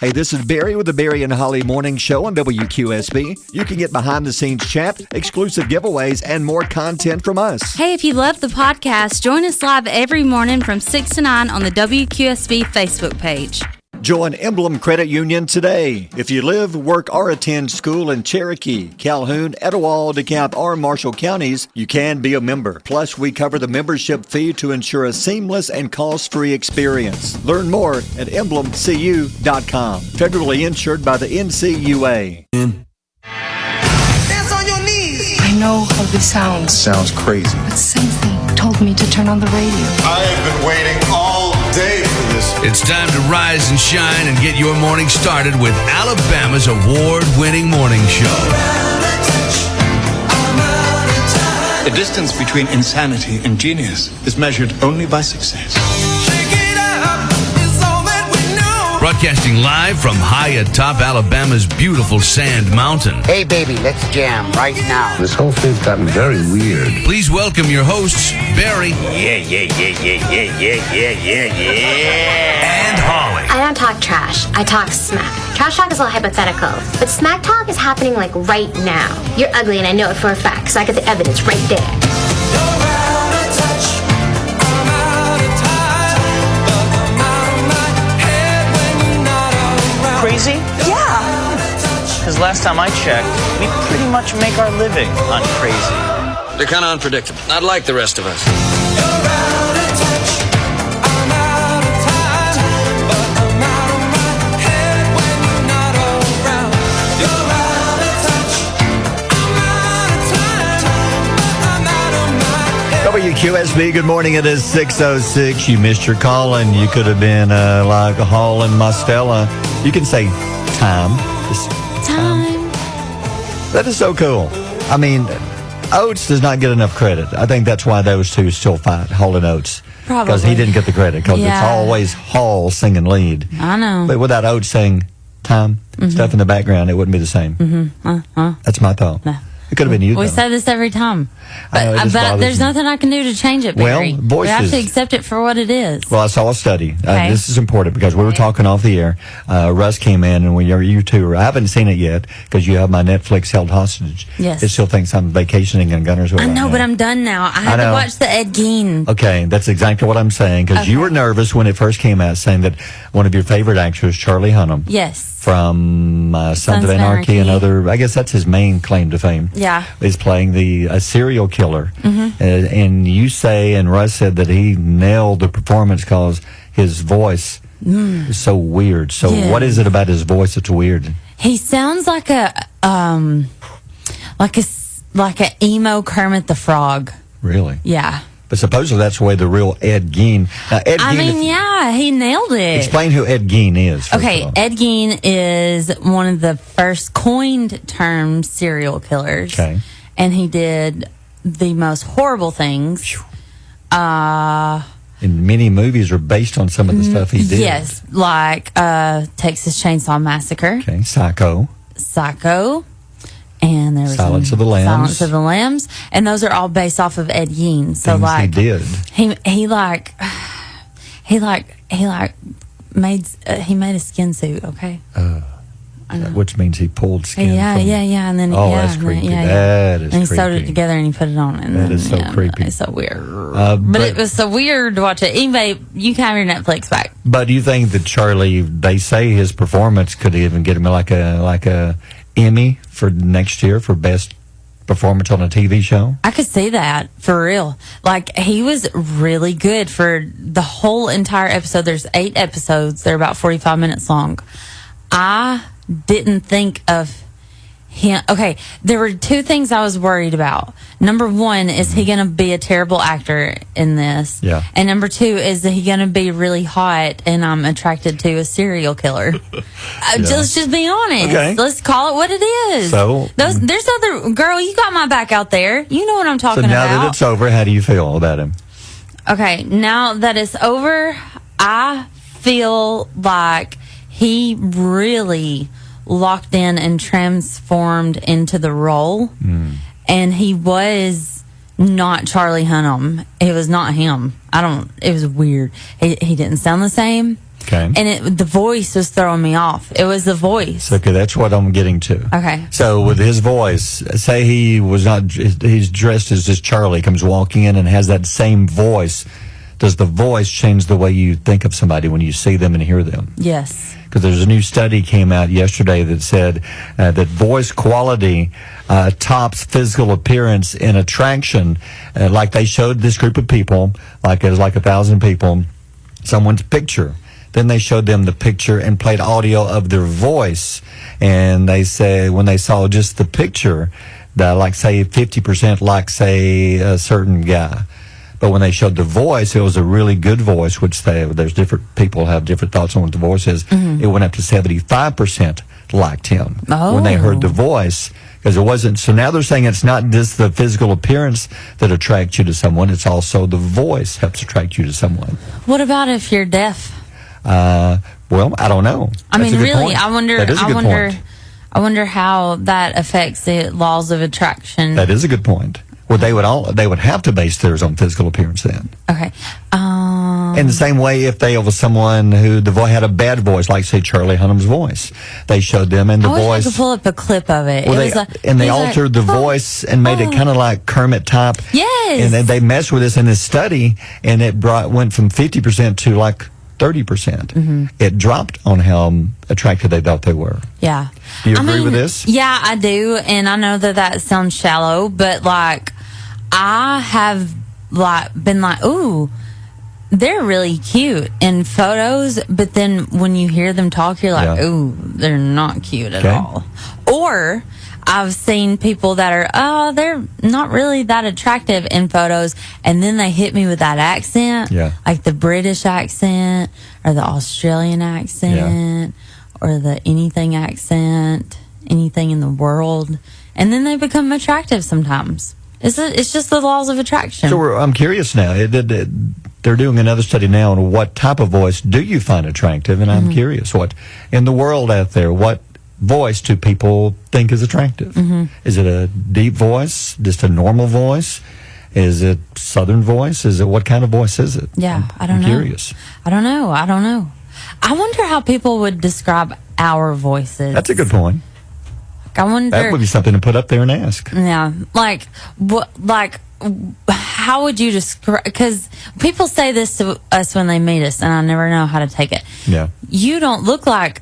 Hey, this is Barry with the Barry and Holly Morning Show on WQSB. You can get behind-the-scenes chat, exclusive giveaways, and more content from us. Hey, if you love the podcast, join us live every morning from 6 to 9 on the WQSB Facebook page. Join Emblem Credit Union today. If you live, work, or attend school in Cherokee, Calhoun, Etowah, DeKalb, or Marshall counties, you can be a member. Plus, we cover the membership fee to ensure a seamless and cost-free experience. Learn more at emblemcu.com. Federally insured by the NCUA. Dance on your knees. I know how this sounds. Sounds crazy. But something told me to turn on the radio. I have been waiting all day for this. It's time to rise and shine and get your morning started with Alabama's award-winning morning show. The distance between insanity and genius is measured only by success. Broadcasting live from high atop Alabama's beautiful Sand Mountain. Hey, baby, let's jam right now. This whole thing's gotten very weird. Please welcome your hosts, Barry. Yeah. And Holly. I don't talk trash. I talk smack. Trash talk is all hypothetical. But smack talk is happening like right now. You're ugly and I know it for a fact, so I got the evidence right there. Crazy? Yeah. Because last time I checked, we pretty much make our living on crazy. They're kind of unpredictable, not like the rest of us. WQSB, good morning. It is 6:06. You missed your call, and you could have been like a Hall and Mostella. You can say time. Just Time. That is so cool. I mean, Oates does not get enough credit. I think that's why those two still fight, Hall and Oates. Probably. Because he didn't get the credit, because it's Yeah. always Hall singing lead. I know. But without Oates saying time, stuff in the background, it wouldn't be the same. That's my thought. No. It could have been you, We though. say this every time. I know, it But, just but bothers there's me. nothing I can do to change it, Barry. Well, We have voices. to accept it for what it is. Well, I saw a study. Okay. This is important because we were talking off the air. Russ came in, and you two, I haven't seen it yet because you have my Netflix held hostage. Yes. It still thinks I'm vacationing in Gunnersville. I right know, now. but I'm done now. I had to know. watch the Ed Gein. Okay, that's exactly what I'm saying because you were nervous when it first came out, saying that one of your favorite actors, Charlie Hunnam, Yes. from Sons of Anarchy and other, I guess that's his main claim to fame. Yeah. Is playing a serial killer. And you say, and Russ said that he nailed the performance because his voice is so weird. So Yeah. what is it about his voice that's weird? He sounds like a emo Kermit the Frog. Really? Yeah. But supposedly that's the way the real Ed Gein. Now, Ed I Gein, mean, yeah, he nailed it. explain who Ed Gein is. first Okay, of all. Ed Gein is one of the first coined term serial killers. Okay. And he did the most horrible things. And many movies are based on some of the stuff he did. Yes, like Texas Chainsaw Massacre, Okay, Psycho. Psycho, and there was Silence of the Lambs. Silence of the Lambs, and those are all based off of Ed Gein. So Things like he did. he made a skin suit. Okay. Which means he pulled skin Yeah, from... yeah, and then Oh, yeah, that's and then- creepy. yeah, That is and he sewed it creepy. together and he put it on. And That then, is so creepy. It's so weird. but but it was so weird to watch it. Anyway, you can have your Netflix back. But do you think that Charlie, they say his performance could even get him like a Emmy for next year for best performance on a TV show? I could see that for real. Like he was really good for the whole entire episode. There's 8 episodes. They're about 45 minutes long. I didn't think of him. Okay, there were 2 things I was worried about. Number 1, is he going to be a terrible actor in this? Yeah. And number 2, is that he going to be really hot and I'm attracted to a serial killer? Let's just be honest. Okay. Let's call it what it is. So- there's other girl. You got my back out there. You know what I'm So talking now about. that it's over, how do you feel about him? Okay, now that it's over, I feel like he really locked in and transformed into the role. And he was not Charlie Hunnam. It was not him. It was weird. He didn't sound the same. Okay. And the voice was throwing me off. It was the voice. Okay, that's what I'm getting to. Okay. So with his voice, say he's dressed as just Charlie, comes walking in and has that same voice. Does the voice change the way you think of somebody when you see them and hear them? Yes. Because there's a new study came out yesterday that said that voice quality tops physical appearance in attraction. Like they showed this group of people, like it was like 1,000 people, someone's picture. Then they showed them the picture and played audio of their voice. And they say when they saw just the picture, that like say 50% like say a certain guy. But when they showed the voice, it was a really good voice, which there's different people have different thoughts on what the voice is. Mm-hmm. It went up to 75% liked him Oh. when they heard the voice. Because it wasn't, so now they're saying it's not just the physical appearance that attracts you to someone, it's also the voice helps attract you to someone. What about if you're deaf? Well, I don't know. I That's mean, a good really, point. I wonder. That is a good point. I wonder how that affects the laws of attraction. That is a good point. Well, they would have to base theirs on physical appearance then. Okay. In the same way, if they was someone who had a bad voice, like say Charlie Hunnam's voice, they showed them and the I wish voice. I could pull up a clip of it. Well, they he's altered the voice and made it kind of like Kermit type. Yes. And then they messed with this in this study, and it went from 50% to like 30%. Mm-hmm. It dropped on how attractive they thought they were. Yeah. Do you agree with this? Yeah, I do, and I know that sounds shallow, but like I have like been like, ooh, they're really cute in photos, but then when you hear them talk, you're like, ooh, they're not cute at all. Or I've seen people that are, they're not really that attractive in photos, and then they hit me with that accent, like the British accent or the Australian accent or the anything accent, anything in the world, and then they become attractive sometimes. It's just the laws of attraction. So I'm curious now. They're doing another study now on what type of voice do you find attractive, and I'm curious what in the world out there, what voice do people think is attractive? Is it a deep voice, just a normal voice? Is it Southern voice? Is it what kind of voice is it? Yeah, I don't I'm know. Curious. I don't know. I wonder how people would describe our voices. That's a good point. I wonder. That would be something to put up there and ask. Yeah, like what? Like, how would you describe? Because people say this to us when they meet us, and I never know how to take it. Yeah, you don't look like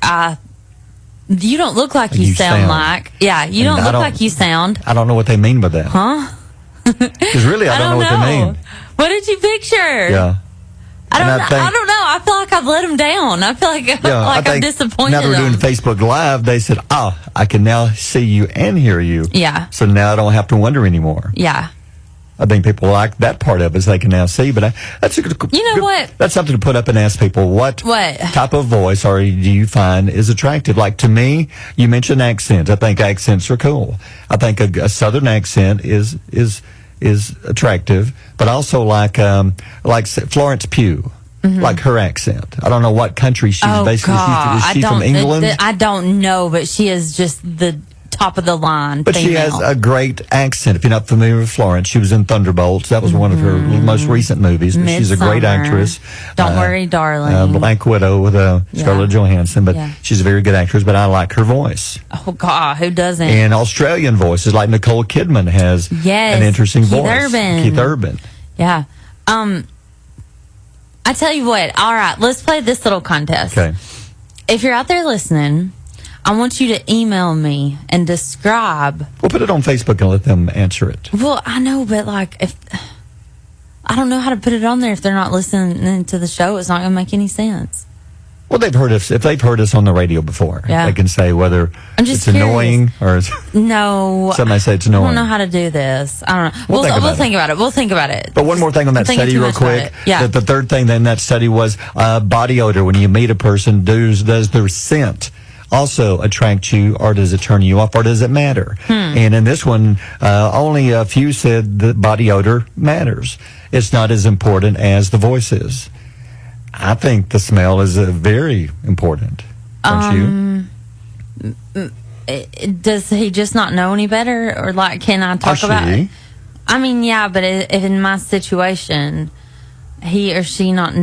you don't look like you sound like. Yeah, you don't look like you sound. I don't know what they mean by that. Huh? Because really, I don't know what they mean. What did you picture? Yeah. I don't know. I feel like I've let them down. I feel like I'm disappointed. Now they're doing Facebook Live. They said, I can now see you and hear you. Yeah. So now I don't have to wonder anymore. Yeah. I think people like that part of it, so they can now see. But that's a good. You know what? That's something to put up and ask people what type of voice do you find is attractive. Like to me, you mentioned accents. I think accents are cool. I think a Southern accent is attractive, but also like Florence Pugh. Like her accent. I don't know what country she's basically. Is she from England? I don't know, but she is just the top of the line. But she has a great accent. If you're not familiar with Florence, she was in Thunderbolts. That was one of her most recent movies. But she's a great actress. Don't worry, darling. Black Widow with Scarlett Johansson. But she's a very good actress. But I like her voice. Oh God, who doesn't? And Australian voices like Nicole Kidman has an interesting voice. Keith Urban. Yeah. I tell you what. All right, let's play this little contest. Okay. If you're out there listening, I want you to email me and describe. We'll put it on Facebook and let them answer it. Well, I know, but if I don't know how to put it on there if they're not listening to the show, it's not going to make any sense. Well, they've heard us. If they've heard us on the radio before, they can say whether it's annoying or no. Somebody say it's annoying. I don't know how to do this. I don't know. We'll think about it. We'll think about it. But one more thing on that study, real quick. Yeah. The third thing in that study was body odor. When you meet a person, does their scent also attract you, or does it turn you off, or does it matter? And in this one, only a few said that body odor matters. It's not as important as the voice is. I think the smell is very important. Don't you? Does he just not know any better, or can I talk about it? I mean, yeah, but if in my situation, he or she not.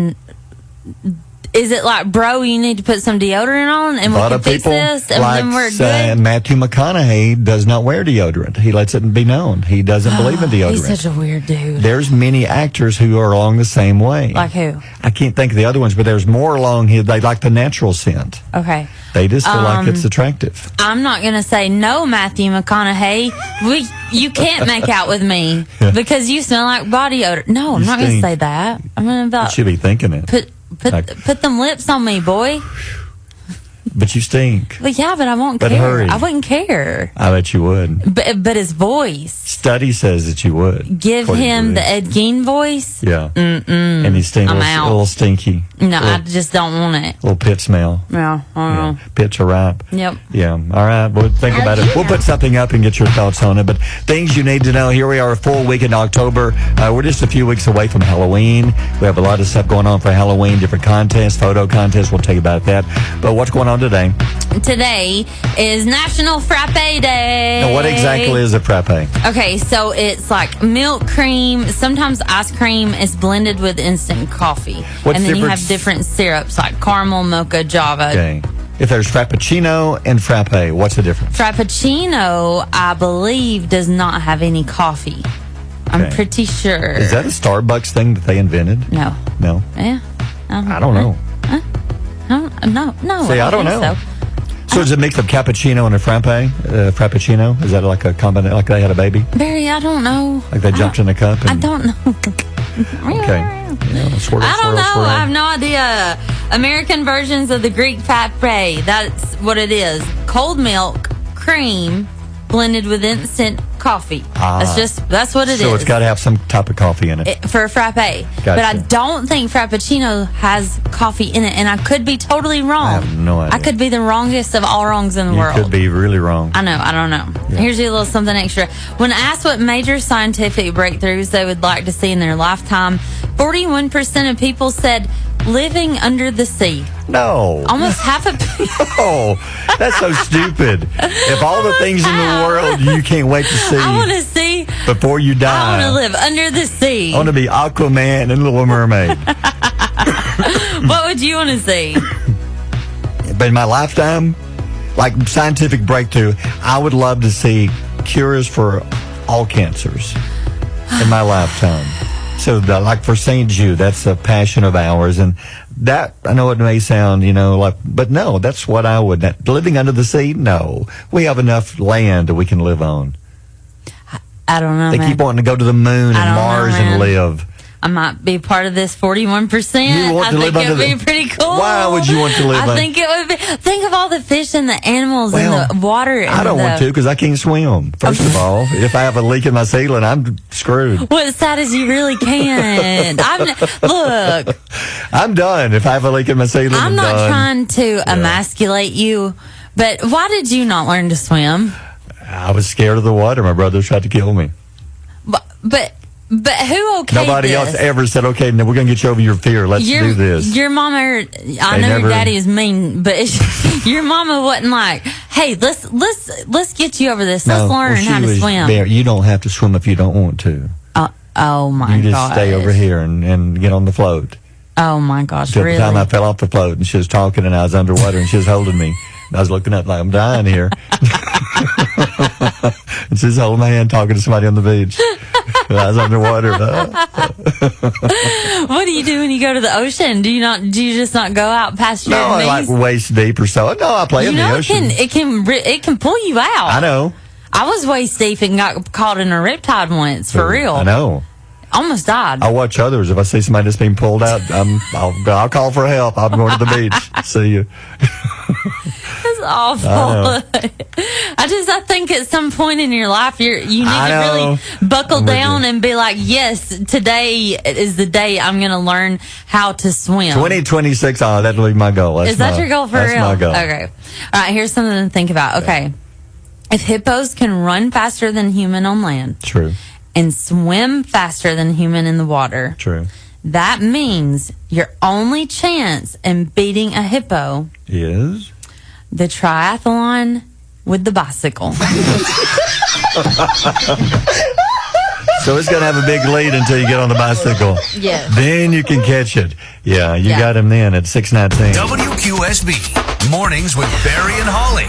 Is it like, bro, you need to put some deodorant on and A we lot can of fix people, this and like then we're good? Matthew McConaughey, does not wear deodorant. He lets it be known. He doesn't believe in deodorant. He's such a weird dude. There's many actors who are along the same way. Like who? I can't think of the other ones, but there's more along here. They like the natural scent. Okay. They just feel like it's attractive. I'm not going to say no, Matthew McConaughey. You can't make out with me because you smell like body odor. No, I'm not going to say that. I'm going You to should be thinking it. put them lips on me, boy. But you stink. But yeah, but I won't But care. hurry. I wouldn't care. I bet you would. But his voice. Study says that you would. Give according to him the this. Ed Gein voice. Yeah. And he stinks a I'm little, out. a little stinky. No, I just don't want it. Little pit smell. Yeah, I don't know. Pits are ripe. Yep. Yeah. All right. We'll think about it. We'll put something up and get your thoughts on it. But things you need to know. Here we are, a full week in October. We're just a few weeks away from Halloween. We have a lot of stuff going on for Halloween, different contests, photo contests. We'll tell you about that. But what's going on today? Today is National Frappe Day. Now, what exactly is a frappe? Okay, so it's like milk cream. Sometimes ice cream is blended with instant coffee. What's and then you difference? have different syrups like caramel, mocha, java. Okay. If there's frappuccino and frappe, what's the difference? Frappuccino, I believe, does not have any coffee. I'm Okay. pretty sure. Is that a Starbucks thing that they invented? No. No. Yeah. I don't know. No. See, I don't think know. So. So is it a mix of cappuccino and a frappe? Frappuccino? Is that like a combination, like they had a baby? Barry, I don't know. Like they jumped in a cup? I And, don't know. Okay. Yeah, swirl, I don't swirl, know. swirl. I have no idea. American versions of the Greek frappe. That's what it is. Cold milk, cream, blended with instant coffee. That's what it is. So it's got to have some type of coffee in it. For a frappe. But I don't think Frappuccino has coffee in it. And I could be totally wrong. I have no idea. I could be the wrongest of all wrongs in the You world. could be really wrong. I know. I don't know. Here's a little something extra. When asked what major scientific breakthroughs they would like to see in their lifetime, 41% of people said living under the sea. No. Almost half of Oh, that's so stupid. If all the things in the world you can't wait to see I want to see. before you die. I want to live under the sea. I want to be Aquaman and Little Mermaid. What would you want to see? But in my lifetime, like scientific breakthrough, I would love to see cures for all cancers in my lifetime. So, like for St. Jude, that's a passion of ours. And that, I know it may sound, but no, that's what I would. Living under the sea? No. We have enough land that we can live on. I don't know, They man. keep wanting to go to the moon I and don't know, Mars man. and live. I might be part of this 41%. You want I to think live it under would be the- pretty cool. Why would you want to live I under- think it would be. Think of all the fish and the animals Well, and the water. And I don't want to because I can't swim. First of all, if I have a leak in my ceiling, I'm screwed. What's sad is you really can't. Look, I'm done. If I have a leak in my ceiling, I'm not done. trying to emasculate you, but why did you not learn to swim? I was scared of the water. My brother tried to kill me. But who okayed Nobody this? else ever said, "Okay, now we're going to get you over your fear. Let's do this." Your mama, I know never- your daddy is mean, but your mama wasn't like, "Hey, let's get you over this. Let's learn she how to was swim." there. You don't have to swim if you don't want to. Oh my You just gosh. stay over here and get on the float. Oh my gosh, Till really? the time I fell off the float and she was talking and I was underwater and she was holding me. And I was looking up like I'm dying here. And she's holding my hand talking to somebody on the beach. And I was underwater. What do you do when you go to the ocean? Do you just not go out past your No, knees? like waist deep or so. No, I play in the ocean. it can pull you out. I know. I was waist deep and got caught in a riptide once, for real. I know. Almost died. I watch others. If I see somebody that's being pulled out, I'll call for help. I'm going to the beach. See you. That's awful. I think at some point in your life you need to really buckle down and be like, yes, today is the day I'm going to learn how to swim. 2026. That'll be my goal. Is that your goal for real? That's my goal. Okay. All right. Here's something to think about. Okay. If hippos can run faster than human on land, True. and swim faster than human in the water, True. that means your only chance in beating a hippo Is? the triathlon with the bicycle. So So it's going to have a big lead until you get on the bicycle. Yes. Then you can catch it. Yeah, you got him then at 6:19. WQSB. Mornings with Barry and Holly.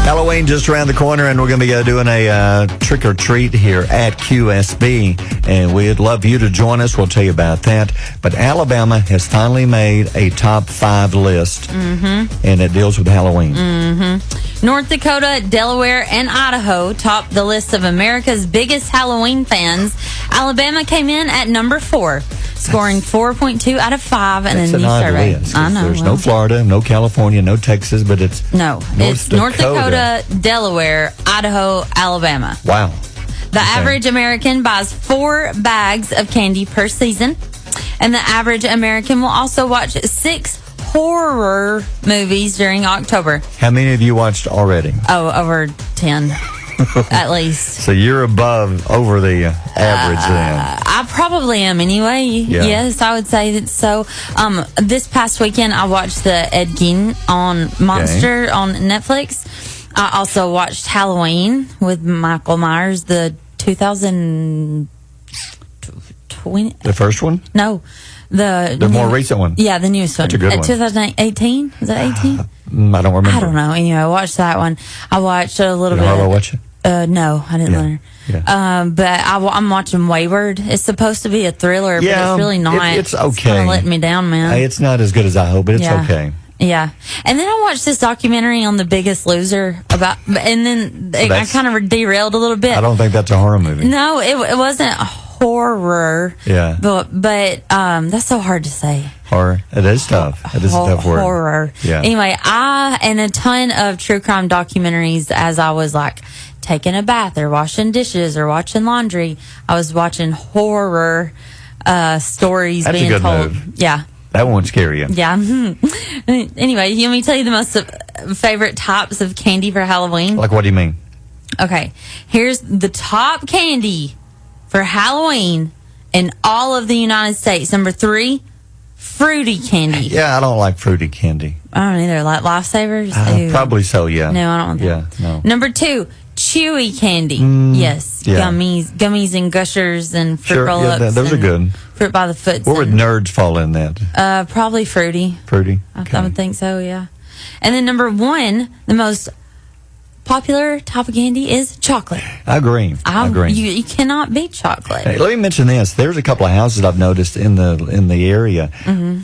Halloween just around the corner, and we're going to be doing a trick or treat here at QSB, and we'd love you to join us. We'll tell you about that. But Alabama has finally made a top 5 list, and it deals with Halloween. North Dakota, Delaware, and Idaho top the list of America's biggest Halloween fans. Alabama came in at number 4, scoring 4.2 out of 5 in a new survey. List, I know. There's no Florida, no California, no Texas, but it's North Dakota, Delaware, Idaho, Alabama. Wow. The average American buys 4 bags of candy per season, and the average American will also watch 6 horror movies during October. How many have you watched already? Oh, over 10. At least. So you're over the average then. I probably am anyway. Yeah. Yes, I would say that so. This past weekend, I watched the Ed Gein on Monster on Netflix. I also watched Halloween with Michael Myers, the 2020. The first one? No. The more recent one. Yeah, the newest one. That's a good one. 2018? Is that 18? I don't remember. I don't know. Anyway, I watched that one. I watched a little bit. Did Harlow watch it? No, I didn't let her. Yeah. But I'm watching Wayward. It's supposed to be a thriller, but it's really not. It's okay. It's kind of letting me down, man. It's not as good as I hope, but it's okay. Yeah. And then I watched this documentary on The Biggest Loser and then I kind of derailed a little bit. I don't think that's a horror movie. No, it wasn't horror. Yeah. But that's so hard to say. Horror. It is tough. It is a tough word. Horror. Yeah. Anyway, and a ton of true crime documentaries as I was like taking a bath or washing dishes or watching laundry. I was watching horror stories That's being a good told. move. Yeah. That won't scare you. Yeah. Anyway, let me tell you the most favorite types of candy for Halloween. Like, what do you mean? Okay. Here's the top candy for Halloween in all of the United States. Number 3, fruity candy. Yeah, I don't like fruity candy. I don't either. Like Lifesavers? Probably so, yeah. No, I don't want that. Yeah, no. Number 2, chewy candy. Yes. Yeah. Gummies and gushers and fruit roll-ups. Yeah, those are good. Fruit by the foot. Where would nerds fall in that? Probably fruity. Fruity? I would think so, yeah. And then number 1, the most popular type of candy is chocolate. I agree. You cannot beat chocolate. Hey, let me mention this. There's a couple of houses I've noticed in the area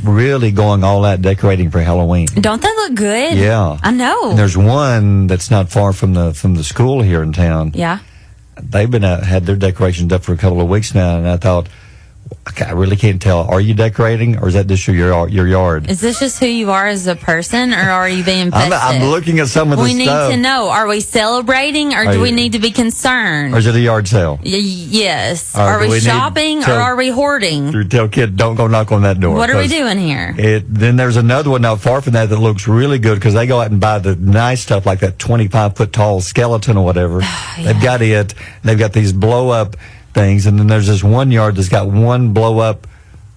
really going all out decorating for Halloween. Don't they look good? Yeah. I know. And there's one that's not far from the school here in town. Yeah. They've been had their decorations up for a couple of weeks now, and I thought, I really can't tell. Are you decorating, or is that just your yard? Is this just who you are as a person, or are you being festive? I'm looking at some of the stuff. We need to know. Are we celebrating, or do we need to be concerned? Or is it a yard sale? Yes. Or are we shopping, or are we hoarding? Tell kids, don't go knock on that door. What are we doing here? Then there's another one not far from that looks really good, because they go out and buy the nice stuff like that 25-foot tall skeleton or whatever. Yeah. They've got it. They've got these blow-up things, and then there's this one yard that's got one blow-up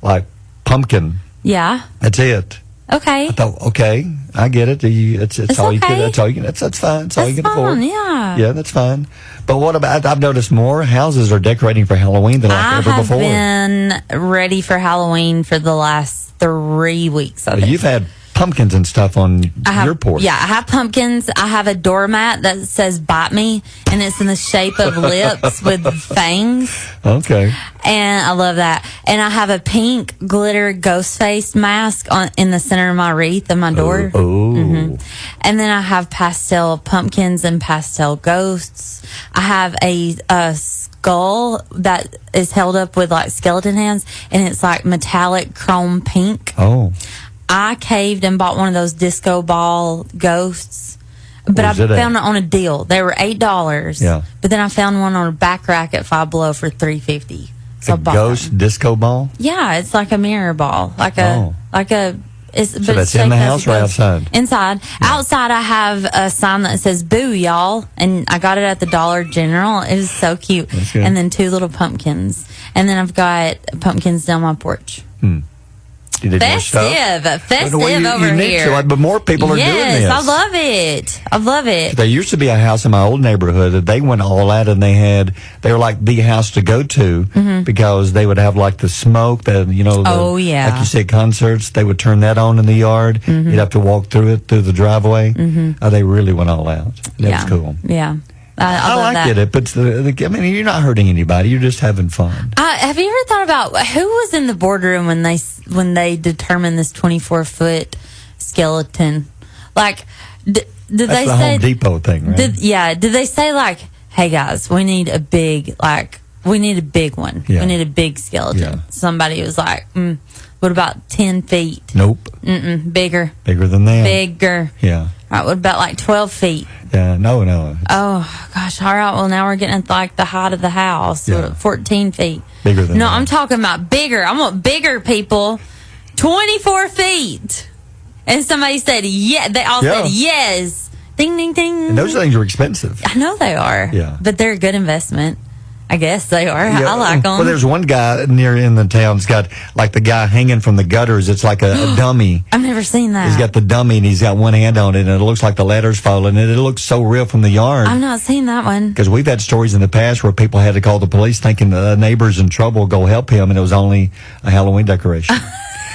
like pumpkin. Yeah. That's it. Okay. I thought, okay, I get it. It's all okay. you can. That's all you can. That's fine. That's all you can afford. Yeah. Yeah, that's fine. But what about? I've noticed more houses are decorating for Halloween than ever before. I have been ready for Halloween for the last 3 weeks. You've had pumpkins and stuff on your porch. Yeah, I have pumpkins. I have a doormat that says "Bite Me," and it's in the shape of lips with fangs. Okay. And I love that. And I have a pink glitter ghost face mask in the center of my wreath of my door. Oh. And then I have pastel pumpkins and pastel ghosts. I have a skull that is held up with like skeleton hands, and it's like metallic chrome pink. Oh. I caved and bought one of those disco ball ghosts, but I found it on a deal. They were $8. Yeah. But then I found one on a back rack at Five Below for $3.50. So a ghost disco ball? Yeah, it's like a mirror ball, so that's in the house or outside? Inside. Yeah. Outside, I have a sign that says "Boo, y'all," and I got it at the Dollar General. It is so cute. That's good. And then 2 little pumpkins, and then I've got pumpkins down my porch. You did more stuff. Festive Well, you over need here. to, but more people are doing this. Yes, I love it. I love it. There used to be a house in my old neighborhood that they went all out, and they were like the house to go to because they would have like the smoke, Oh, yeah. like you said, concerts. They would turn that on in the yard. You'd have to walk through the driveway. They really went all out. That was cool. Yeah. I like love that. it, but I mean, you're not hurting anybody. You're just having fun. Have you ever thought about who was in the boardroom when they determined this 24-foot skeleton? Like, did That's they the say Home Depot thing, right? Did they say like, hey guys, we need a big one. Yeah. We need a big skeleton. Yeah. Somebody was like, what about 10 feet? Nope. Bigger. Bigger than that. Bigger. Yeah. All right, what about like 12 feet? Yeah. No. Oh, gosh. All right. Well, now we're getting like the height of the house. Yeah. 14 feet. Bigger than No, that. I'm talking about bigger. I want bigger people. 24 feet. And somebody said, yeah. They all said, yes. Ding, ding, ding. And those things are expensive. I know they are. Yeah. But they're a good investment. I guess they are. Yeah. I like them. Well, there's one guy near in the town that's got like the guy hanging from the gutters. It's like a dummy. I've never seen that. He's got the dummy and he's got one hand on it, and it looks like the letter's falling, and it looks so real from the yard. I've not seen that one. Because we've had stories in the past where people had to call the police thinking the neighbor's in trouble, go help him, and it was only a Halloween decoration.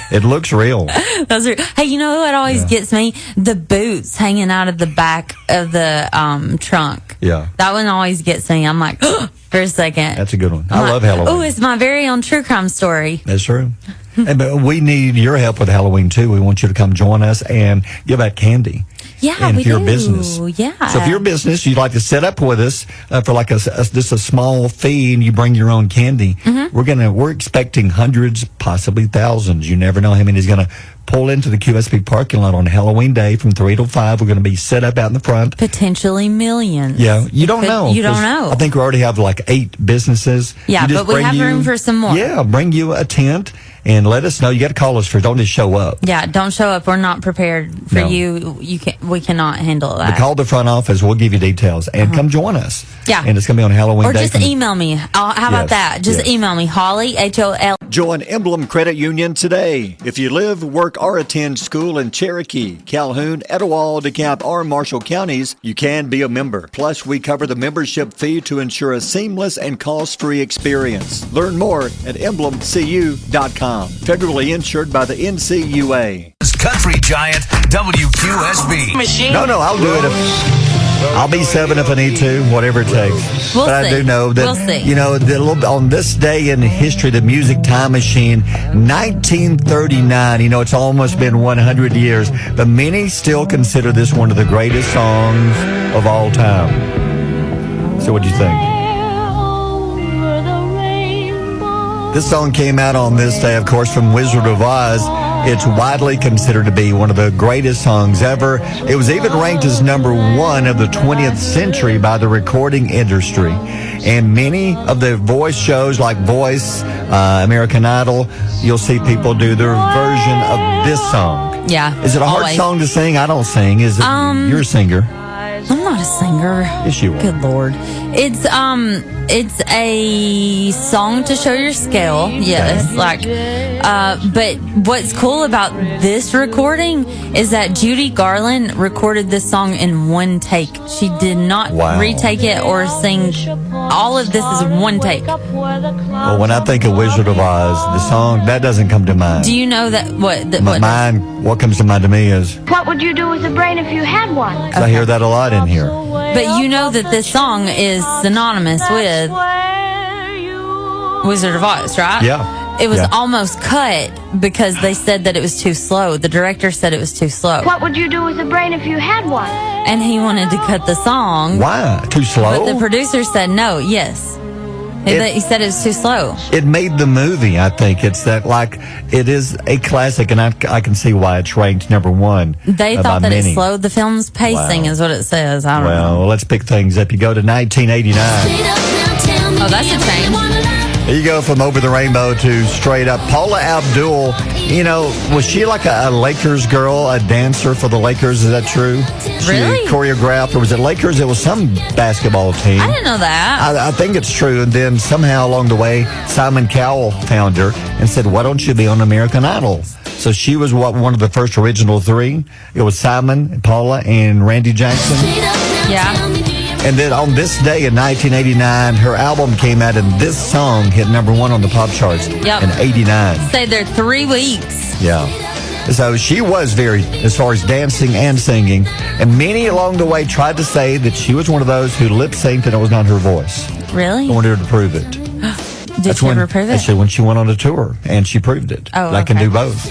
It looks real. Hey, you know what always gets me? The boots hanging out of the back of the trunk. Yeah. That one always gets me. I'm like, for a second. That's a good one. I love Halloween. Oh, it's my very own true crime story. That's true. But we need your help with Halloween, too. We want you to come join us and give out candy. Yeah, and we if you're do. a business. Yeah. So if you're a business, you'd like to set up with us for like just a small fee, and you bring your own candy. We're expecting hundreds, possibly thousands. You never know how many is going to pull into the QSP parking lot on Halloween Day from 3 to 5. We're going to be set up out in the front. Potentially millions. Yeah, you don't know. You don't know. I think we already have like 8 businesses. Yeah, You just but we bring have room for some more. Yeah, bring you a tent and let us know. You got to call us first. Don't just show up. Yeah, don't show up. We're not prepared for No. you. We cannot handle that. But call the front office. We'll give you details and come join us. Yeah. And it's going to be on Halloween Or Day. just email me. How about that? Just email me, Holly, HOL. Join Emblem Credit Union today. If you live, work, or attend school in Cherokee, Calhoun, Etowah, DeKalb, or Marshall counties, you can be a member. Plus, we cover the membership fee to ensure a seamless and cost-free experience. Learn more at emblemcu.com. Federally insured by the NCUA. Country giant WQSB. No, I'll do it. I'll be 7 if I need to, whatever it takes. We'll but see. I do know that, We'll see. you know, on this day in history, the music time machine, 1939, you know, it's almost been 100 years, but many still consider this one of the greatest songs of all time. So what do you think? This song came out on this day, of course, from Wizard of Oz. It's widely considered to be one of the greatest songs ever. It was even ranked as number 1 of the 20th century by the recording industry. And many of the voice shows like Voice, American Idol, you'll see people do their version of this song. Yeah. Is it a hard always. song to sing? I don't sing. Is it? You're a singer. I'm not a singer. Yes, you are. Good Lord. It's a song to show your skill. Yes. But what's cool about this recording is that Judy Garland recorded this song in one take. She did not retake it or sing. All of this is one take. Well, when I think of Wizard of Oz, the song, that doesn't come to mind. Do you know that What comes to mind to me is, What would you do with a brain if you had one? I hear that a lot in here. But you know that this song is synonymous with Wizard of Oz, right? Yeah. It was Yeah. almost cut because they said that it was too slow. The director said it was too slow. What would you do with a brain if you had one? And he wanted to cut the song. Why? Too slow? But the producer said no, yes. He said it was too slow. It made the movie, I think. It's that, like, it is a classic, and I can see why it's ranked number 1. They thought by that many. it slowed the film's pacing, is what it says. I don't know. Well, let's pick things up. You go to 1989. Oh, that's a change. There you go from Over the Rainbow to Straight Up. Paula Abdul, you know, was she like a Lakers girl, a dancer for the Lakers? Is that true? Really? She choreographed, or was it Lakers? It was some basketball team. I didn't know that. I think it's true. And then somehow along the way, Simon Cowell found her and said, why don't you be on American Idol? So she was one of the first original three. It was Simon, Paula, and Randy Jackson. Yeah. And then on this day in 1989, her album came out, and this song hit number one on the pop charts in 89. Stayed there 3 weeks. Yeah. So she was very, as far as dancing and singing, and many along the way tried to say that she was one of those who lip-synced and it was not her voice. Really? I wanted her to prove it. Did she ever prove it? Actually, when she went on a tour, and she proved it. Oh, I can do both.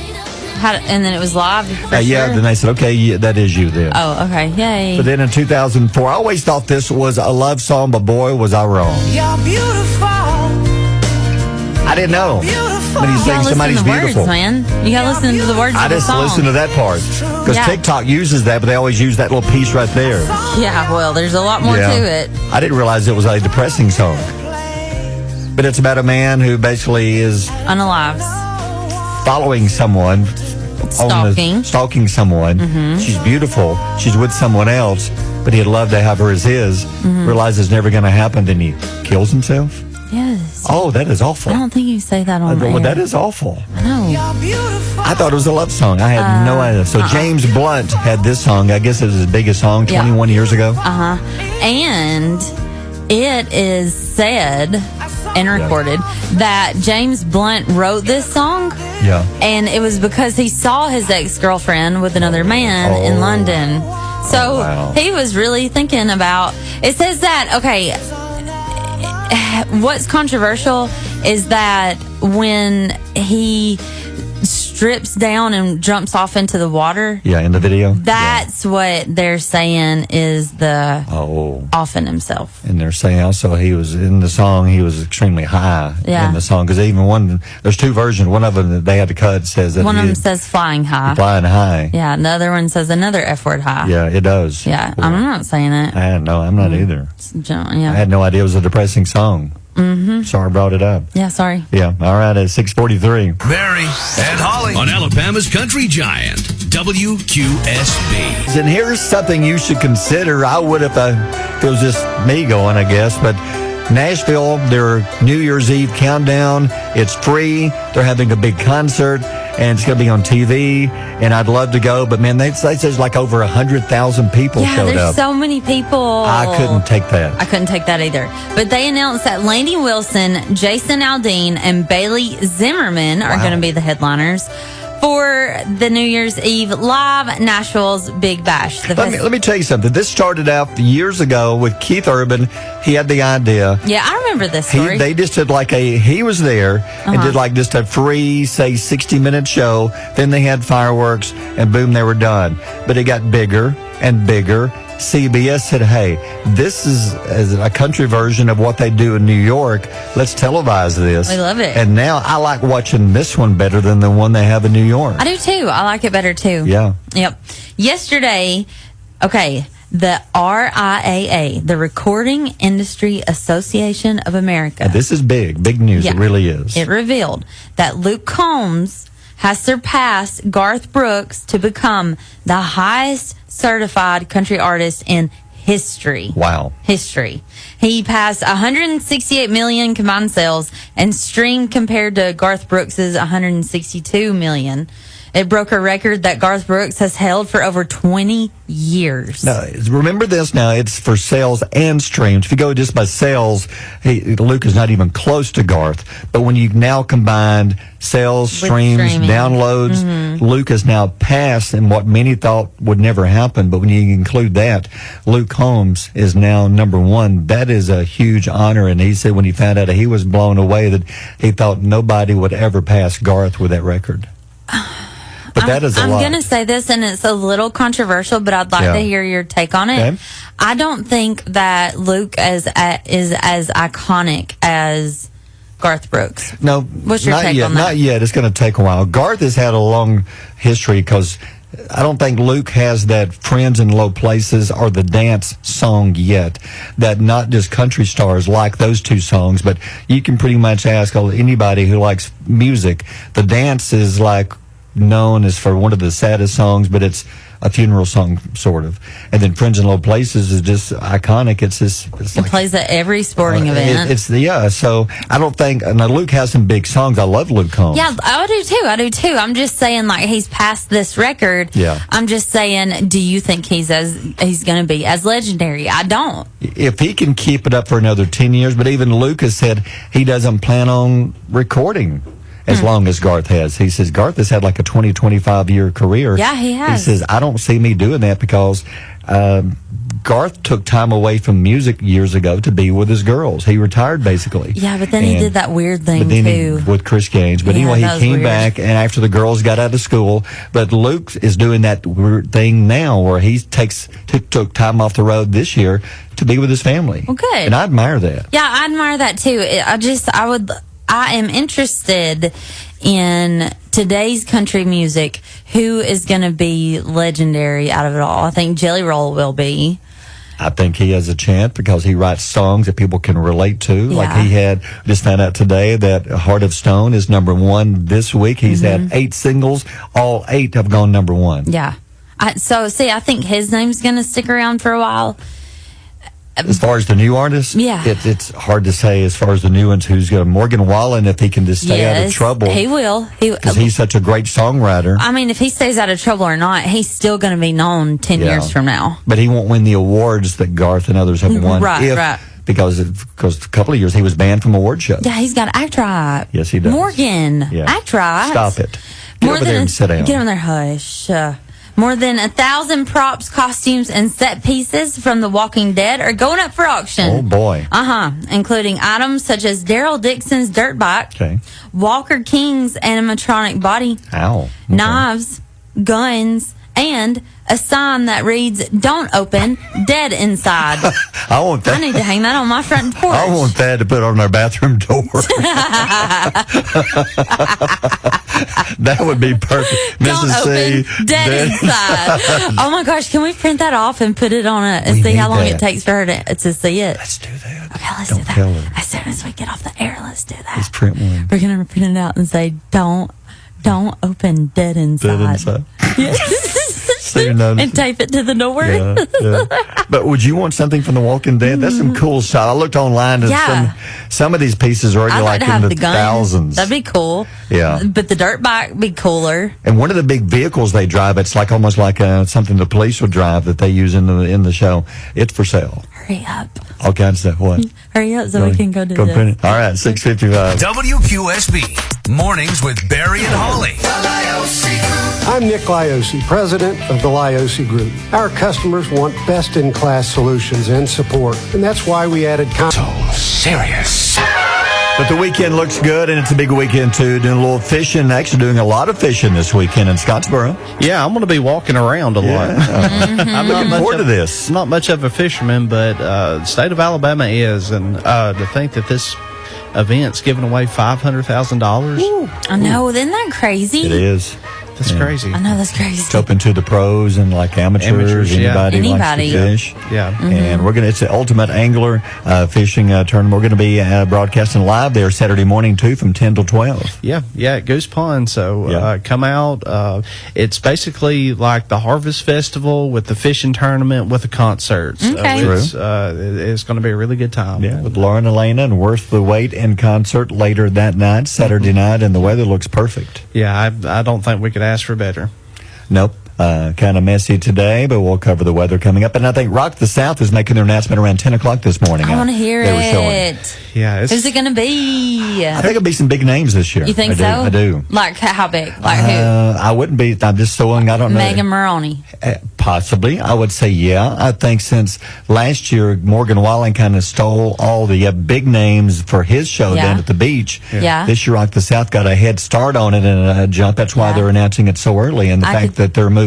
And then it was live for Yeah, sure? then they said, okay, yeah, that is you then. Oh, okay. Yay. But then in 2004, I always thought this was a love song, but boy, was I wrong. You're beautiful. I didn't know. When he's saying somebody's beautiful. Words, man. You gotta listen to the words I of the just song. listened to that part. Because TikTok uses that, but they always use that little piece right there. Yeah, well, there's a lot more to it. I didn't realize it was a depressing song. But it's about a man who basically is unalive, following someone, stalking someone. Mm-hmm. She's beautiful. She's with someone else, but he'd love to have her as his. Realizes it's never going to happen, and he kills himself. Yes. Oh, that is awful. I don't think you say that on Well, air. that is awful. I know. I thought it was a love song. I had no idea. So James Blunt had this song. I guess it was his biggest song 21 years ago. And it is said and recorded that James Blunt wrote this song. Yeah. And it was because he saw his ex-girlfriend with another man in London. So he was really thinking about... It says that, okay, what's controversial is that when he strips down and jumps off into the water. Yeah, in the video. That's what they're saying is the offing himself. And they're saying also he was in the song, he was extremely high in the song. Because even there's two versions. One of them that they had to cut says that one of them says flying high. Flying high. Yeah, and the other one says another F word high. Yeah, it does. Yeah, I'm not saying it. I'm not either. Yeah. I had no idea it was a depressing song. Sorry I brought it up. Yeah, sorry. Yeah, all right, at 6:43. Mary and Holly on Alabama's Country Giant, WQSB. And here's something you should consider. I would if it was just me going, I guess, but Nashville, their New Year's Eve countdown, it's free. They're having a big concert, and it's going to be on TV, and I'd love to go, but man, they say there's like over 100,000 people showed there's up. So many people. I couldn't take that. I couldn't take that either. But they announced that Lainey Wilson, Jason Aldean, and Bailey Zimmerman are going to be the headliners for the New Year's Eve live Nashville's Big Bash. Let me tell you something. This started out years ago with Keith Urban. He had the idea. Yeah, I remember this story. They just did he was there and did like just a free, say, 60-minute show. Then they had fireworks and boom, they were done. But it got bigger and bigger. CBS said, hey, this is a country version of what they do in New York. Let's televise this. We love it. And now I like watching this one better than the one they have in New York. I do too. I like it better too. Yeah. Yep. Yesterday, the RIAA, the Recording Industry Association of America. Now, this is big news. Yeah. It really is. It revealed that Luke Combs has surpassed Garth Brooks to become the highest certified country artist in history. Wow. History. He passed 168 million combined sales and streamed compared to Garth Brooks's 162 million. It broke a record that Garth Brooks has held for over 20 years. Now, remember this now, it's for sales and streams. If you go just by sales, Luke is not even close to Garth. But when you now combine sales, streams, downloads, Luke is now passed in what many thought would never happen. But when you include that, Luke Combs is now number one. That is a huge honor. And he said when he found out, he was blown away that he thought nobody would ever pass Garth with that record. But that is a lot. I'm going to say this, and it's a little controversial, but I'd like to hear your take on it. Okay. I don't think that Luke is as iconic as Garth Brooks. No, What's your not take yet. on that? Not yet. It's going to take a while. Garth has had a long history because I don't think Luke has that Friends in Low Places or the dance song yet. That not just country stars like those two songs, but you can pretty much ask anybody who likes music. The dance is like known as for one of the saddest songs, but it's a funeral song, sort of. And then Friends in Low Places is just iconic. It's It plays at every sporting event. So I don't think, now Luke has some big songs. I love Luke Combs. Yeah, I do too. I'm just saying, like, he's past this record. Yeah. I'm just saying, do you think he's going to be as legendary? I don't. If he can keep it up for another 10 years, but even Luke has said he doesn't plan on recording as long as Garth has. He says Garth has had like a 20, 25-year career. Yeah, he has. He says, I don't see me doing that because Garth took time away from music years ago to be with his girls. He retired, basically. Yeah, but then he did that weird thing, too. With Chris Gaines. But anyway, he came back, and after the girls got out of school, but Luke is doing that weird thing now where he took time off the road this year to be with his family. Well, good. And I admire that. Yeah, I admire that, too. I am interested in today's country music. Who is going to be legendary out of it all? I think Jelly Roll will be. I think he has a chance because he writes songs that people can relate to. Yeah. Like he just found out today that Heart of Stone is #1 this week. He's had 8 singles. All 8 have gone #1. Yeah. I think his name's going to stick around for a while. As far as the new artists, it's hard to say as far as the new ones who's going. Morgan Wallen, if he can just stay out of trouble. He will. Because he's such a great songwriter. I mean, if he stays out of trouble or not, he's still going to be known 10 years from now. But he won't win the awards that Garth and others have won. Right. Because a couple of years he was banned from award shows. Yeah, he's got to act right. Yes, he does. Morgan, act right. Stop it. Get over there and sit down. Get over there, hush. More than 1,000 props, costumes, and set pieces from The Walking Dead are going up for auction. Oh, boy. Including items such as Daryl Dixon's dirt bike, Walker King's animatronic body, knives, guns, and a sign that reads, "Don't open, dead inside." I want that. I need to hang that on my front porch. I want that to put on our bathroom door. That would be perfect. Don't Mrs. open, dead inside. Oh my gosh, can we print that off and put it on and see how long it takes for her to see it? Let's do that. Okay, let's do that. Tell her. As soon as we get off the air, let's do that. Let's print one. We're going to print it out and say, don't open, dead inside. Dead inside. And tape it to the door. Yeah. But would you want something from The Walking Dead? That's some cool stuff. I looked online and some of these pieces are already like in the thousands. That'd be cool. Yeah. But the dirt bike would be cooler. And one of the big vehicles they drive, it's like almost like something the police would drive that they use in the show. It's for sale. Hurry up. All kinds of stuff. What? Hurry up so we can go do this. Print it. All right, 6:55. WQSB Mornings with Barry and Holly. I'm Nick Liosi, president of the Liosi Group. Our customers want best-in-class solutions and support, and that's why we added... So serious. But the weekend looks good, and it's a big weekend, too. Doing a little fishing, actually doing a lot of fishing this weekend in Scottsboro. Yeah, I'm going to be walking around a lot. I'm looking forward to this. Not much of a fisherman, but the state of Alabama is, and to think that this event's giving away $500,000. I know, isn't that crazy? It is. That's crazy. I know, that's crazy. It's open to the pros and like amateurs anybody likes to fish. Yeah. And it's the ultimate angler fishing tournament. We're going to be broadcasting live there Saturday morning too from 10 till 12. Yeah, at Goose Pond. So come out. It's basically like the Harvest Festival with the fishing tournament with the concerts. Okay. It's going to be a really good time. Yeah, with Lauren Elena and Worth the Wait in concert later that night, Saturday night, and the weather looks perfect. Yeah, I don't think we could ask for better. Nope. Kind of messy today, but we'll cover the weather coming up. And I think Rock the South is making their announcement around 10 o'clock this morning. I want to hear They were showing. Yeah. Who's it going to be? I think it'll be some big names this year. You think so? I do. Like how big? Like who? I wouldn't be. I'm just sewing. I don't know. Megan Maroney. Possibly. I would say yeah. I think since last year, Morgan Wallen kind of stole all the big names for his show down at the beach. Yeah. This year, Rock the South got a head start on it and a jump. That's why they're announcing it so early. And the fact that they're moving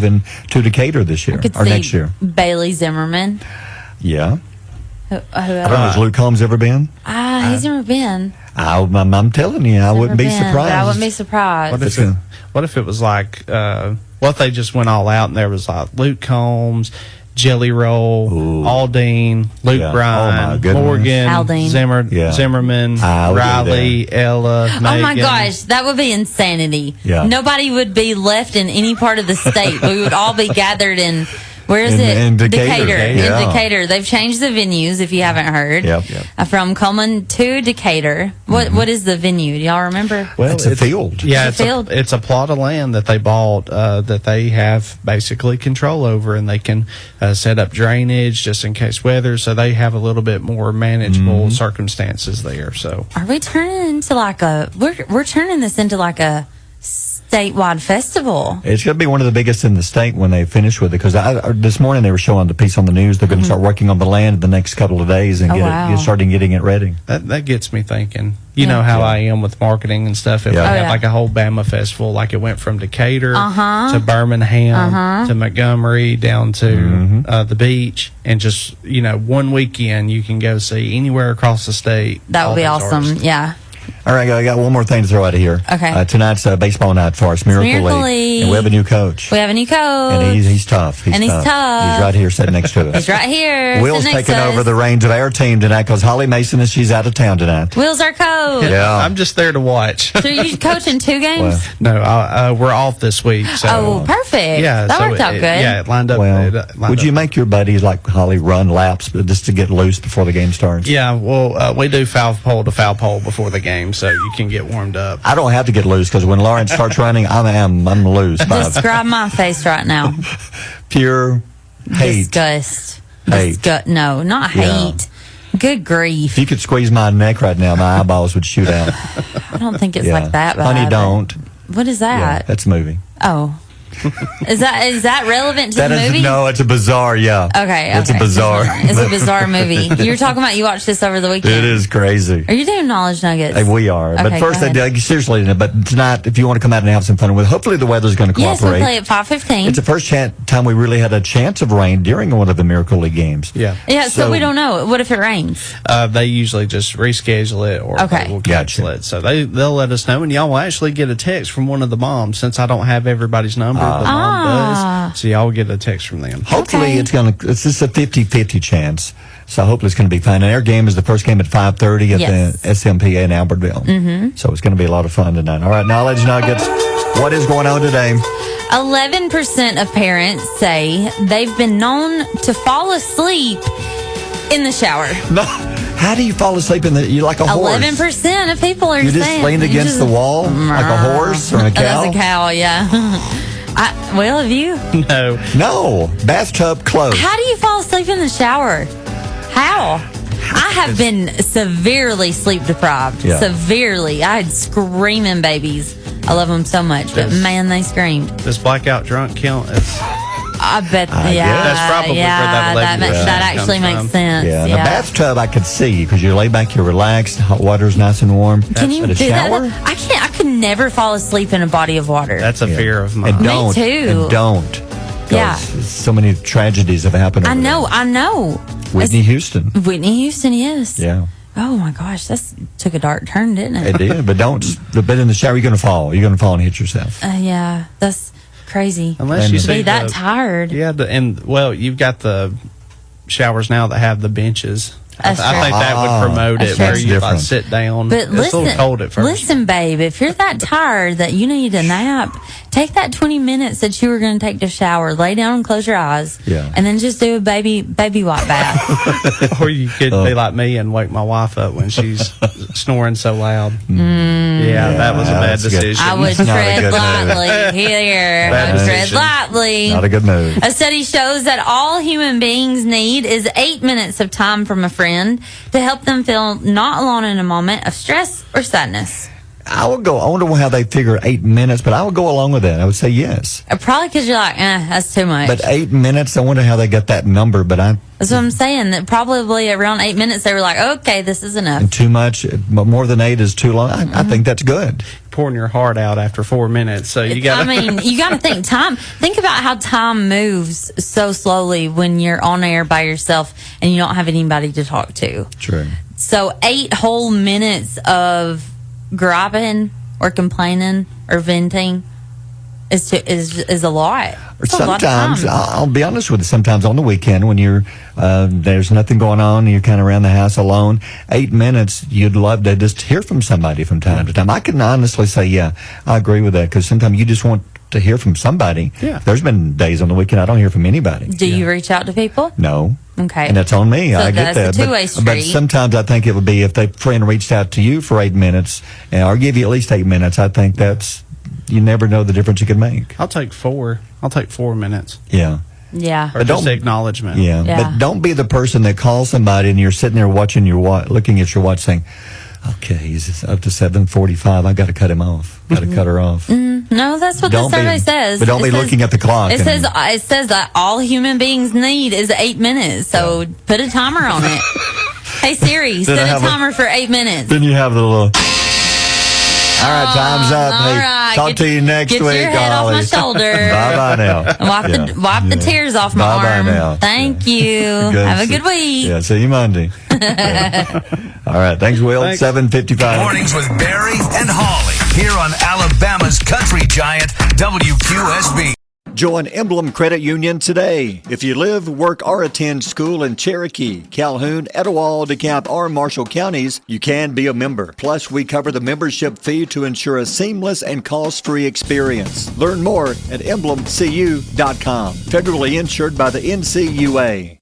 to Decatur this year or next year. Bailey Zimmerman. Yeah. Who I don't know. Has Luke Combs ever been? He's never been. I'm telling you, I wouldn't be surprised. I wouldn't be surprised. What if it was like, what if they just went all out and there was like Luke Combs, Jelly Roll, Aldine, Luke Yeah. Bryan, Oh, my goodness. Morgan, Aldine. Yeah. Zimmerman, I would do Riley, Ella, Megan. Oh my gosh, that would be insanity. Yeah. Nobody would be left in any part of the state. We would all be gathered in. Where is it? In Decatur. Yeah. In Decatur. They've changed the venues, if you haven't heard. Yep. From Coleman to Decatur. What is the venue? Do y'all remember? Well, It's a field. Yeah, It's a field. it's a plot of land that they bought that they have basically control over, and they can set up drainage just in case weather. So they have a little bit more manageable circumstances there. So Are we turning into like a? We're turning this into like a statewide festival. It's going to be one of the biggest in the state when they finish with it. Because this morning they were showing the piece on the news. They're going to start working on the land in the next couple of days and starting getting it ready. that gets me thinking. You know how I am with marketing and stuff. If we have like a whole Bama festival, like it went from Decatur to Birmingham to Montgomery down to the beach, and just one weekend you can go see anywhere across the state. That would be awesome. Artists. Yeah. All right, I got one more thing to throw out of here. Okay. Tonight's baseball night for us, Miracle League. And we have a new coach. We have a new coach. And he's tough. He's tough. He's right here sitting next to us. He's right here. Will's taking over the reins of our team tonight because Holly Mason she's out of town tonight. Will's our coach. Yeah. I'm just there to watch. So you coaching 2 games? No, we're off this week. So. Perfect. Yeah, that so worked out good. Yeah, it lined up. Well, would you make your buddies like Holly run laps just to get loose before the game starts? Yeah, well, we do foul pole to foul pole before the game, so you can get warmed up. I don't have to get loose because when Lawrence starts running, I'm loose. Describe my face right now. Pure hate. Disgust. Hate. No, not hate. Good grief. If you could squeeze my neck right now, my eyeballs would shoot out. I don't think it's like that bad. Honey, don't. What is that? Yeah, that's a movie. Oh. Is that relevant to the movie? No, it's a bizarre, Okay. It's a bizarre. It's a bizarre movie. You were talking about you watched this over the weekend. It is crazy. Are you doing knowledge nuggets? Hey, we are. Okay, but first, seriously, but tonight, if you want to come out and have some fun with it, hopefully the weather's going to cooperate. Yes, we play at 5:15. It's the first time we really had a chance of rain during one of the Miracle League games. Yeah. Yeah, so we don't know. What if it rains? They usually just reschedule it or they will cancel it. So they'll let us know, and y'all will actually get a text from one of the moms. Since I don't have everybody's number, the mom does. So y'all get a text from them. Hopefully it's just a 50-50 chance. So hopefully it's going to be fun. And our game is the first game at 5:30 at the SMPA in Albertville. So it's going to be a lot of fun tonight. All right, Knowledge Nuggets. What is going on today? 11% of parents say they've been known to fall asleep in the shower. No. How do you fall asleep you're like a horse? 11% of people are you saying. just leaned against the wall like a horse or a cow? That's a cow, yeah. Have you? No. Bathtub closed. How do you fall asleep in the shower? How? I have been severely sleep deprived. Yeah. Severely. I had screaming babies. I love them so much, but man, they screamed. Does blackout drunk count? I bet. That's probably where that actually makes sense. Yeah. The bathtub I could see because you lay back, you're relaxed, hot water's nice and warm. Can you do shower? That? I can't. I could never fall asleep in a body of water. That's a fear of mine. And don't. Me too. And don't. Yeah. So many tragedies have happened. I know. Whitney Houston. Yes. Yeah. Oh my gosh, that took a dark turn, didn't it? It did, but don't. But in the shower, you're going to fall. You're going to fall and hit yourself. Yeah, that's crazy. Unless you be that tired. Yeah, you've got the showers now that have the benches. I think that would promote it where you like sit down. But it's a little cold at first. Listen, babe, if you're that tired that you need a nap, take that 20 minutes that you were going to take to shower, lay down and close your eyes, and then just do a baby wipe bath. Or you could be like me and wake my wife up when she's snoring so loud. Yeah, that was a bad decision. I would tread lightly here. I would tread lightly. Not a good move. A study shows that all human beings need is 8 minutes of time from a friend to help them feel not alone in a moment of stress or sadness. I wonder how they figure 8 minutes, but I would go along with that. I would say yes. Probably because you're like, that's too much. But 8 minutes, I wonder how they got that number, that's what I'm saying. That probably around 8 minutes, they were like, okay, this is enough. And too much, more than 8 is too long. I think that's good. Pouring your heart out after 4 minutes, so you got. you got to think time. Think about how time moves so slowly when you're on air by yourself and you don't have anybody to talk to. True. So 8 whole minutes of griping or complaining or venting is a lot. Or sometimes, I'll be honest with you, sometimes on the weekend when you're there's nothing going on, you're kind of around the house alone, 8 minutes, you'd love to just hear from somebody from time to time. I can honestly say, yeah, I agree with that, because sometimes you just want to hear from somebody. Yeah. There's been days on the weekend I don't hear from anybody. Do you reach out to people? No. Okay. And that's on me. So I get that. that's a two-way street. But sometimes I think it would be if a friend reached out to you for 8 minutes, or give you at least 8 minutes, I think that's, you never know the difference you could make. I'll take 4. I'll take 4 minutes. Yeah. Yeah. Or just acknowledgement. Yeah. But don't be the person that calls somebody and you're sitting there watching your looking at your watch saying, okay, he's up to 7:45. I got to cut him off. Got to cut her off. No, that's what the survey says. But don't be looking at the clock. It says that all human beings need is 8 minutes. So put a timer on it. Hey Siri, set a timer for 8 minutes. Then you have the little. All right, time's up. All Hey, right. talk to you next week. Get your head off my sholler. Bye now. Wipe the tears off my arm. Now. Thank you. Have a good week. Yeah, see you Monday. All right, thanks, Will. 7:55. Mornings with Barry and Holly here on Alabama's Country Giant WQSB. Join Emblem Credit Union today. If you live, work, or attend school in Cherokee, Calhoun, Etowah, DeKalb, or Marshall counties, you can be a member. Plus, we cover the membership fee to ensure a seamless and cost-free experience. Learn more at emblemcu.com. Federally insured by the NCUA.